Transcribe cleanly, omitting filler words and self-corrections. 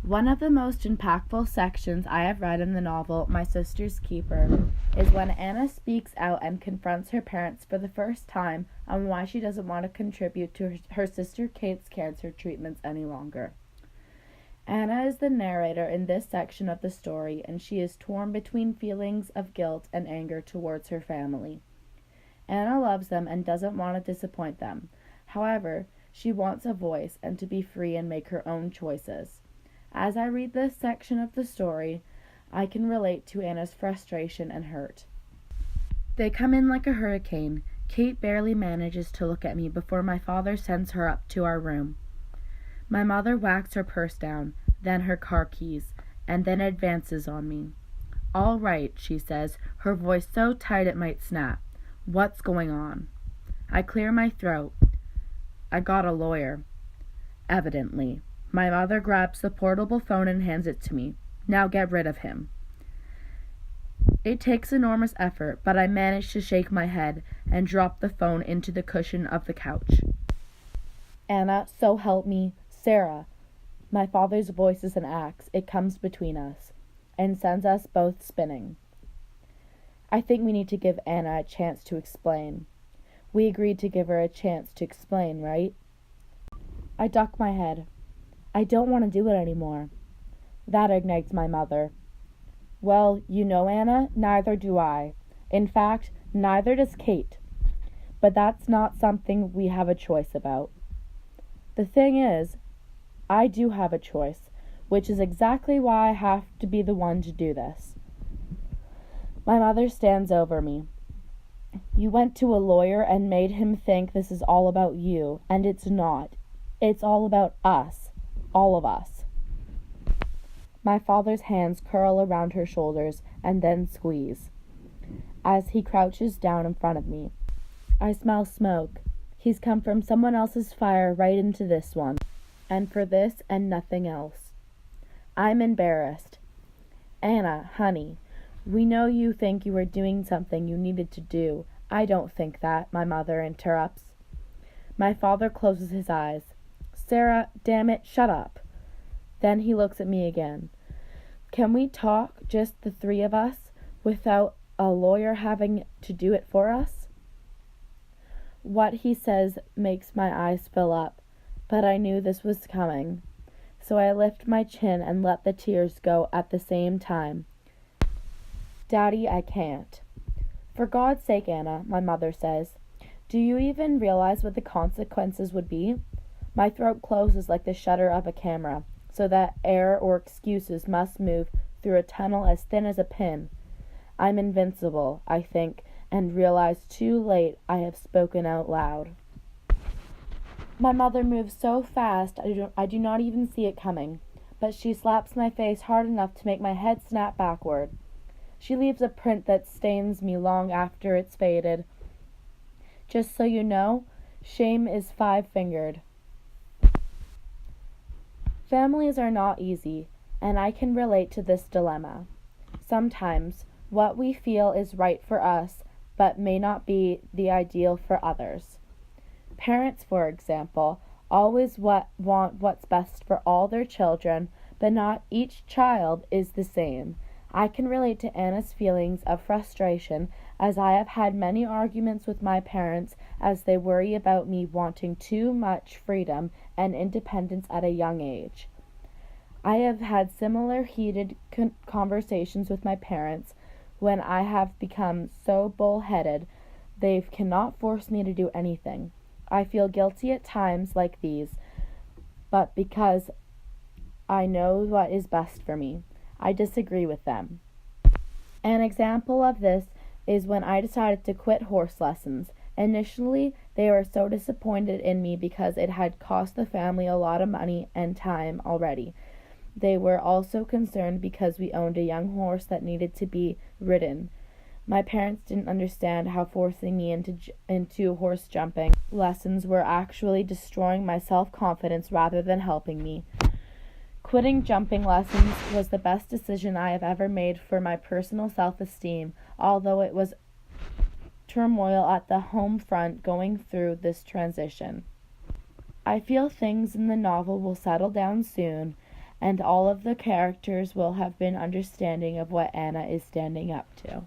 One of the most impactful sections I have read in the novel, My Sister's Keeper, is when Anna speaks out and confronts her parents for the first time on why she doesn't want to contribute to her sister Kate's cancer treatments any longer. Anna is the narrator in this section of the story, and she is torn between feelings of guilt and anger towards her family. Anna loves them and doesn't want to disappoint them. However, she wants a voice and to be free and make her own choices. As I read this section of the story, I can relate to Anna's frustration and hurt. They come in like a hurricane. Kate barely manages to look at me before my father sends her up to our room. My mother whacks her purse down, then her car keys, and then advances on me. "All right," she says, her voice so tight it might snap. "What's going on?" I clear my throat. "I got a lawyer." Evidently. My mother grabs the portable phone and hands it to me. "Now get rid of him." It takes enormous effort, but I manage to shake my head and drop the phone into the cushion of the couch. "Anna, so help me, Sarah." My father's voice is an axe. It comes between us and sends us both spinning. I think we need to give Anna a chance to explain. We agreed to give her a chance to explain, right? I duck my head. I don't want to do it anymore. That ignites my mother. "Well, you know, Anna, neither do I. In fact, neither does Kate. But that's not something we have a choice about. The thing is, I do have a choice, which is exactly why I have to be the one to do this." My mother stands over me. "You went to a lawyer and made him think this is all about you, and it's not. It's all about us. All of us." My father's hands curl around her shoulders and then squeeze. As he crouches down in front of me, I smell smoke. He's come from someone else's fire right into this one, and for this and nothing else. I'm embarrassed. "Anna, honey, we know you think you were doing something you needed to do. I don't think that," my mother interrupts. My father closes his eyes. "Sarah, damn it, shut up." Then he looks at me again. "Can we talk, just the three of us, without a lawyer having to do it for us?" What he says makes my eyes fill up, but I knew this was coming, so I lift my chin and let the tears go at the same time. "Daddy, I can't." "For God's sake, Anna," my mother says, "do you even realize what the consequences would be?" My throat closes like the shutter of a camera, so that air or excuses must move through a tunnel as thin as a pin. I'm invincible, I think, and realize too late I have spoken out loud. My mother moves so fast I do not even see it coming, but she slaps my face hard enough to make my head snap backward. She leaves a print that stains me long after it's faded. "Just so you know, shame is 5-fingered. Families are not easy, and I can relate to this dilemma. Sometimes, what we feel is right for us, but may not be the ideal for others. Parents, for example, always want what's best for all their children, but not each child is the same. I can relate to Anna's feelings of frustration, as I have had many arguments with my parents as they worry about me wanting too much freedom and independence at a young age. I have had similar heated conversations with my parents when I have become so bullheaded they cannot force me to do anything. I feel guilty at times like these, but because I know what is best for me, I disagree with them. An example of this is when I decided to quit horse lessons. Initially, they were so disappointed in me because it had cost the family a lot of money and time already. They were also concerned because we owned a young horse that needed to be ridden. My parents didn't understand how forcing me into horse jumping lessons were actually destroying my self-confidence rather than helping me. Quitting jumping lessons was the best decision I have ever made for my personal self-esteem, although it was turmoil at the home front going through this transition. I feel things in the novel will settle down soon, and all of the characters will have been understanding of what Anna is standing up to.